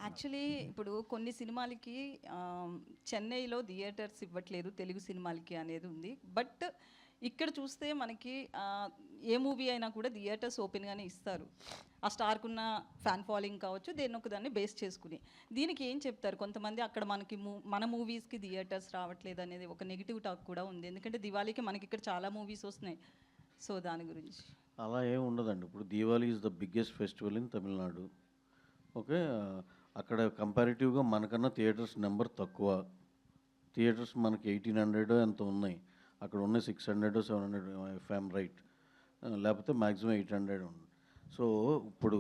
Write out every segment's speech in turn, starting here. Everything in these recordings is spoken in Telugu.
యాక్చువల్లీ ఇప్పుడు కొన్ని సినిమాలకి చెన్నైలో థియేటర్స్ ఇవ్వట్లేదు తెలుగు సినిమాలకి అనేది ఉంది. బట్ ఇక్కడ చూస్తే మనకి ఏ మూవీ అయినా కూడా థియేటర్స్ ఓపెన్గానే ఇస్తారు. ఆ స్టార్కున్న ఫ్యాన్ ఫాలోయింగ్ కావచ్చు, దేన్నొకదాన్ని బేస్ చేసుకుని. దీనికి ఏం చెప్తారు? కొంతమంది అక్కడ మనకి మన మూవీస్కి థియేటర్స్ రావట్లేదు అనేది ఒక నెగిటివ్ టాక్ కూడా ఉంది. ఎందుకంటే దివాళీకి మనకి ఇక్కడ చాలా మూవీస్ వస్తున్నాయి. సో దాని గురించి అలా ఏమి ఉండదండి. ఇప్పుడు Diwali is the biggest festival in Tamil Nadu. Okay, అక్కడ కంపారిటివ్గా మనకన్నా థియేటర్స్ నెంబర్ తక్కువ. థియేటర్స్ మనకి 1800 ఎంత ఉన్నాయి, అక్కడ ఉన్న 600 700 ఇఫ్ ఐఎమ్ రైట్, లేకపోతే మ్యాక్సిమం 800 ఉంది. సో ఇప్పుడు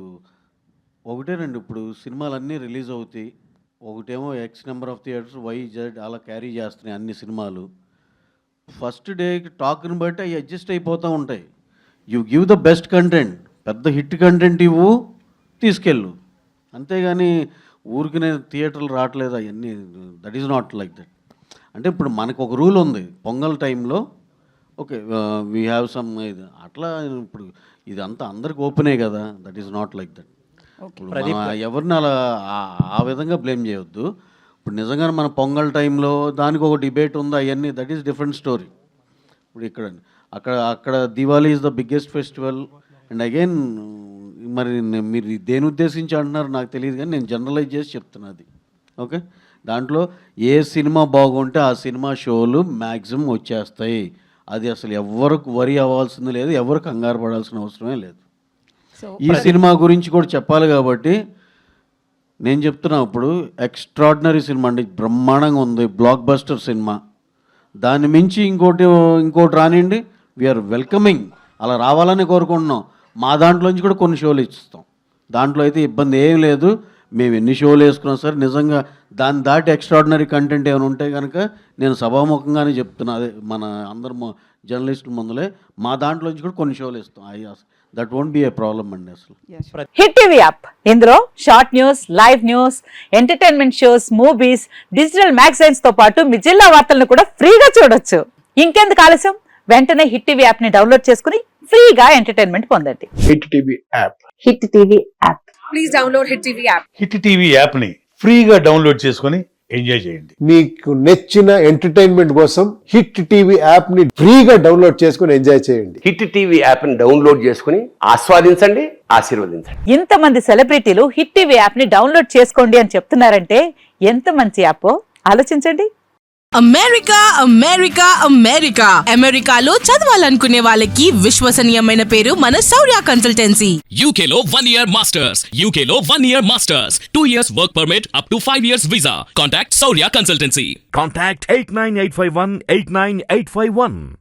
ఒకటేనండి, ఇప్పుడు సినిమాలన్నీ రిలీజ్ అవుతాయి. ఒకటేమో X number of theatres, YZ అలా క్యారీ చేస్తున్నాయి అన్ని సినిమాలు. ఫస్ట్ డేకి టాక్ని బట్టి అవి అడ్జస్ట్ అయిపోతూ ఉంటాయి. You give the best content, పెద్ద హిట్ కంటెంట్ ఇవ్వు, తీసుకెళ్ళు. అంతేగాని ఊరికి నేను థియేటర్లు రావట్లేదు అవన్నీ, that is not like that. అంటే ఇప్పుడు మనకు ఒక రూల్ ఉంది, పొంగల్ టైంలో ఓకే వీ హ్యావ్ సమ్ ఇది అట్లా. ఇప్పుడు ఇదంతా అందరికి ఓపెనే కదా, that is not like that. ఇప్పుడు ఎవరిని అలా ఆ విధంగా బ్లేమ్ చేయొద్దు. ఇప్పుడు నిజంగా మన పొంగల్ టైంలో దానికి ఒక డిబేట్ ఉంది, అవన్నీ దట్ ఈస్ డిఫరెంట్ స్టోరీ. ఇప్పుడు అక్కడ Diwali is the biggest festival. And again మరి మీరు దేని ఉద్దేశించి అంటున్నారు నాకు తెలియదు, కానీ నేను జనరలైజ్ చేసి చెప్తున్నా అది. ఓకే, దాంట్లో ఏ సినిమా బాగుంటే ఆ సినిమా షోలు మ్యాక్సిమం వచ్చేస్తాయి. అది అసలు ఎవరికి వరి అవ్వాల్సింది లేదు, ఎవరు కంగారు పడాల్సిన అవసరమే లేదు. ఈ సినిమా గురించి కూడా చెప్పాలి కాబట్టి నేను చెప్తున్నా. ఇప్పుడు ఎక్స్ట్రాడినరీ సినిమా అండి, బ్రహ్మాండంగా ఉంది, బ్లాక్ బస్టర్ సినిమా. దాన్ని మించి ఇంకోటి రానివ్వండి, వీఆర్ వెల్కమింగ్, అలా రావాలని కోరుకుంటున్నాం. మా దాంట్లోంచి కూడా కొన్ని షోలు ఇస్తాం, దాంట్లో అయితే ఇబ్బంది ఏం లేదు. మేము ఎన్ని షోలు వేసుకున్నాం సరే, నిజంగా దాన్ని దాటి ఎక్స్ట్రాడినరీ కంటెంట్ ఏమైనా ఉంటే కనుక నేను సభాముఖంగానే చెప్తున్నా, అదే మన అందరు జర్నలిస్టుల ముందులే మా దాంట్లోంచి కూడా కొన్ని షోలు ఇస్తాం. That won't be A problem అండి అసలు. హిట్ టీవీ యాప్, ఇందులో short news, live news, entertainment shows, movies, digital magazines తో పాటు మీ జిల్లా వార్తలను కూడా ఫ్రీగా చూడొచ్చు. ఇంకెందుకు ఆలస్యం, వెంటనే హిట్ టీవీ యాప్ ని డౌన్లోడ్ చేసుకుని ఫ్రీగా ఎంటర్టైన్మెంట్ పొందండి. Hit TV app, hit TV app, please download hit TV app. Hit TV app ని ఫ్రీగా డౌన్లోడ్ చేసుకొని ఎంజాయ్ చేయండి. మీకు నచ్చిన ఎంటర్టైన్మెంట్ కోసం హిట్ టీవీ యాప్ ని ఫ్రీగా డౌన్లోడ్ చేసుకొని ఎంజాయ్ చేయండి. హిట్ టీవీ యాప్ ని డౌన్లోడ్ చేసుకుని ఆస్వాదించండి, ఆశీర్వదించండి. ఇంతమంది సెలబ్రిటీలు హిట్ టీవీ యాప్ ని డౌన్లోడ్ చేసుకోండి అని చెప్తున్నారంటే ఎంత మంచి యాప్ ఆలోచించండి. అమెరికా అమెరికా అమెరికా అమెరికాలో చదవాలనుకునే వాళ్ళకి విశ్వసనీయమైన పేరు మన శౌర్య కన్సల్టెన్సీ. UK లో 1 year masters, UK లో 1 year masters, 2 years work permit up to 5 years visa. Contact Saurya Consultancy. Contact 89851 89851.